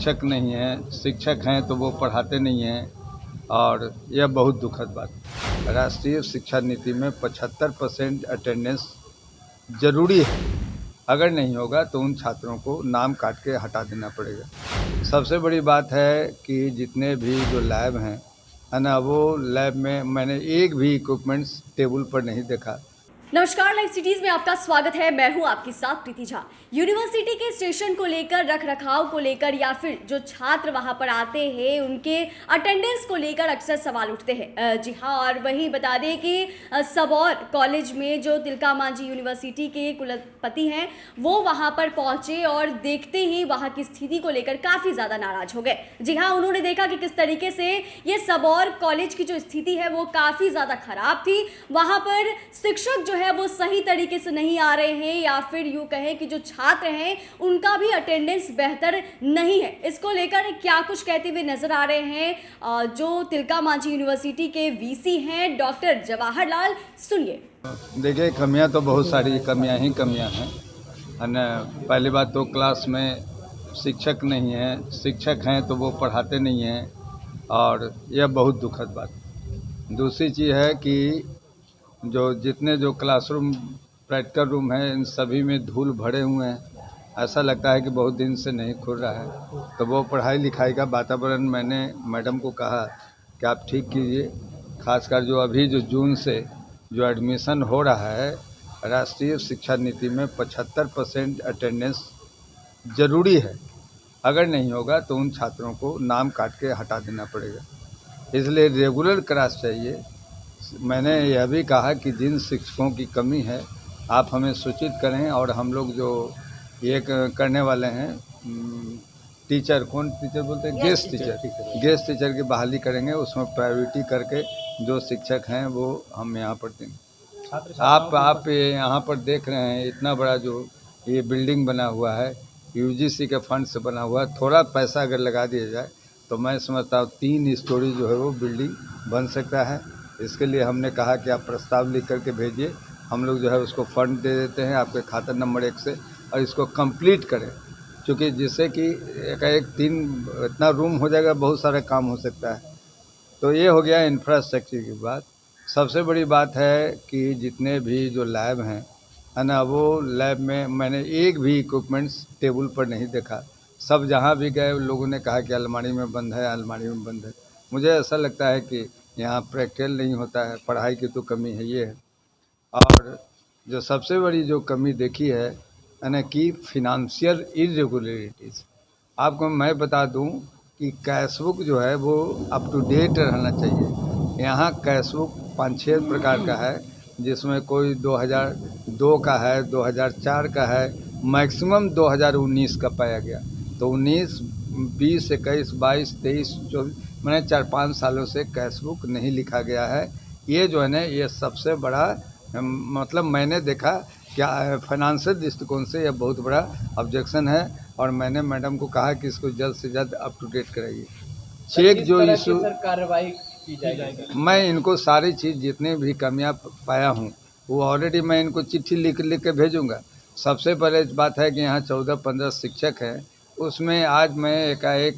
शिक्षक नहीं हैं, शिक्षक हैं तो वो पढ़ाते नहीं हैं और यह बहुत दुखद बात है। राष्ट्रीय शिक्षा नीति में 75% अटेंडेंस ज़रूरी है। अगर नहीं होगा तो उन छात्रों को नाम काट के हटा देना पड़ेगा। सबसे बड़ी बात है कि जितने भी जो लैब हैं, है ना, वो लैब में मैंने एक भी इक्विपमेंट्स टेबल पर नहीं देखा। नमस्कार, लाइव सिटीज में आपका स्वागत है। मैं हूं आपके साथ प्रीति झा। यूनिवर्सिटी के स्टेशन को लेकर, रख रखाव को लेकर या फिर जो छात्र वहां पर आते हैं उनके अटेंडेंस को लेकर अक्सर सवाल उठते हैं। जी हां, और वही बता दें कि सबौर कॉलेज में जो तिलका मांझी यूनिवर्सिटी के कुलपति हैं वो वहां पर पहुंचे और देखते ही वहां की स्थिति को लेकर काफ़ी ज़्यादा नाराज हो गए। जी हाँ, उन्होंने देखा कि किस तरीके से ये सबौर कॉलेज की जो स्थिति है वो काफ़ी ज़्यादा खराब थी। वहाँ पर शिक्षक जो है वो सही तरीके से नहीं आ रहे हैं या फिर यूं कहें कि जो छात्र हैं उनका भी अटेंडेंस बेहतर नहीं है। इसको लेकर क्या कुछ कहते हुए नजर आ रहे हैं जो तिलका मांझी यूनिवर्सिटी के वीसी हैं डॉक्टर जवाहरलाल। सुनिए। देखिए, कमियां तो बहुत सारी कमियां हैं, है ना। पहली बात तो क्लास में शिक्षक नहीं हैं, शिक्षक हैं तो वो पढ़ाते नहीं हैं और यह बहुत दुखद बात है। दूसरी चीज़ है कि जितने क्लासरूम, प्रैक्टिकल रूम हैं, इन सभी में धूल भरे हुए हैं। ऐसा लगता है कि बहुत दिन से नहीं खुल रहा है। तो वो पढ़ाई लिखाई का वातावरण मैंने मैडम को कहा कि आप ठीक कीजिए। खासकर अभी जून से जो एडमिशन हो रहा है, राष्ट्रीय शिक्षा नीति में 75% अटेंडेंस ज़रूरी है। अगर नहीं होगा तो उन छात्रों को नाम काट के हटा देना पड़ेगा। इसलिए रेगुलर क्लास चाहिए। मैंने यह भी कहा कि जिन शिक्षकों की कमी है आप हमें सूचित करें और हम लोग जो ये करने वाले हैं, टीचर, कौन टीचर बोलते हैं, गेस्ट टीचर की बहाली करेंगे। उसमें प्रायोरिटी करके जो शिक्षक हैं वो हम यहाँ पर देंगे। आप यहाँ पर देख रहे हैं इतना बड़ा जो ये बिल्डिंग बना हुआ है, यूजीसी के फंड से बना हुआ है। थोड़ा पैसा अगर लगा दिया जाए तो मैं समझता हूँ 3 स्टोरी जो है वो बिल्डिंग बन सकता है। इसके लिए हमने कहा कि आप प्रस्ताव लिख करके भेजिए, हम लोग जो है उसको फंड दे देते हैं आपके खाता नंबर 1 से, और इसको कंप्लीट करें। क्योंकि जिससे कि एक 3 इतना रूम हो जाएगा, बहुत सारा काम हो सकता है। तो ये हो गया इंफ्रास्ट्रक्चर की बात। सबसे बड़ी बात है कि जितने भी जो लैब हैं, है ना, वो लैब में मैंने एक भी इक्विपमेंट्स टेबल पर नहीं देखा। सब जहाँ भी गए लोगों ने कहा कि अलमारी में बंद है, अलमारी में बंद है। मुझे ऐसा लगता है कि यहाँ प्रैक्टिकल नहीं होता है, पढ़ाई की तो कमी है ये है। और जो सबसे बड़ी जो कमी देखी है ना, कि फिनंशियल इरेगुलरिटीज़। आपको मैं बता दूं कि कैशबुक जो है वो अप टू डेट रहना चाहिए। यहाँ कैशबुक 5-6 प्रकार का है, जिसमें कोई 2002 का है, 2004 का है, मैक्सिमम 2019 का पाया गया। तो 19, 20, 21, 22, 23, 24, मैंने 4-5 सालों से कैशबुक नहीं लिखा गया है। ये जो है ना, ये सबसे बड़ा मतलब मैंने देखा क्या फाइनेंशियल दृष्टिकोण से यह बहुत बड़ा ऑब्जेक्शन है। और मैंने मैडम को कहा कि इसको जल्द से जल्द अप टू डेट कराइए। चेक जो इशू कार्रवाई की जाएगी। मैं इनको सारी चीज़ जितने भी कमियां पाया हूँ वो ऑलरेडी मैं इनको चिट्ठी लिख के भेजूँगा। सबसे पहले बात है कि यहाँ 14-15 शिक्षक हैं। उसमें आज मैं एकाएक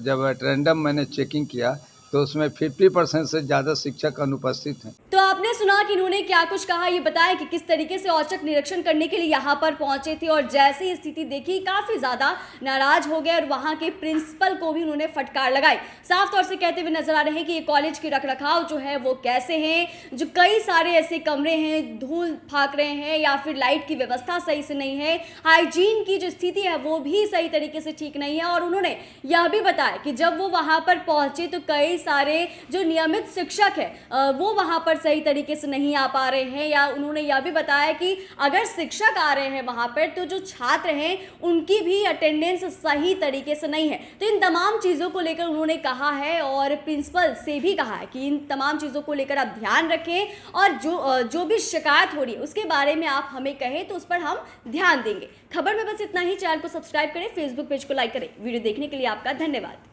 जब रैंडम मैंने चेकिंग किया तो उसमें 50% से ज़्यादा शिक्षक अनुपस्थित हैं। तो आपने सुना कि इन्होंने क्या कुछ कहा। ये बताया कि किस तरीके से औचक निरीक्षण करने के लिए यहाँ पर पहुंचे थे और जैसे ही स्थिति देखी काफ़ी ज़्यादा नाराज हो गए और वहाँ के प्रिंसिपल को भी उन्होंने फटकार लगाई। साफ तौर से कहते हुए नजर आ रहे हैं कि ये कॉलेज की रखरखाव जो है वो कैसे हैं, जो कई सारे ऐसे कमरे हैं धूल फाक रहे हैं या फिर लाइट की व्यवस्था सही से नहीं है, हाइजीन की जो स्थिति है वो भी सही तरीके से ठीक नहीं है। और उन्होंने यह भी बताया कि जब वो वहाँ पर पहुँचे तो कई सारे जो नियमित शिक्षक है वो वहाँ पर सही तरीके से नहीं आ पा रहे हैं। या उन्होंने यह भी बताया कि अगर शिक्षक आ रहे हैं वहाँ पर तो जो छात्र हैं उनकी भी अटेंडेंस सही तरीके से नहीं है। तो इन तमाम चीज़ों को लेकर उन्होंने कहा है और प्रिंसिपल से भी कहा है कि इन तमाम चीज़ों को लेकर आप ध्यान रखें और जो भी शिकायत हो रही है उसके बारे में आप हमें कहें तो उस पर हम ध्यान देंगे। खबर में बस इतना ही। चैनल को सब्सक्राइब करें, फेसबुक पेज को लाइक करें। वीडियो देखने के लिए आपका धन्यवाद।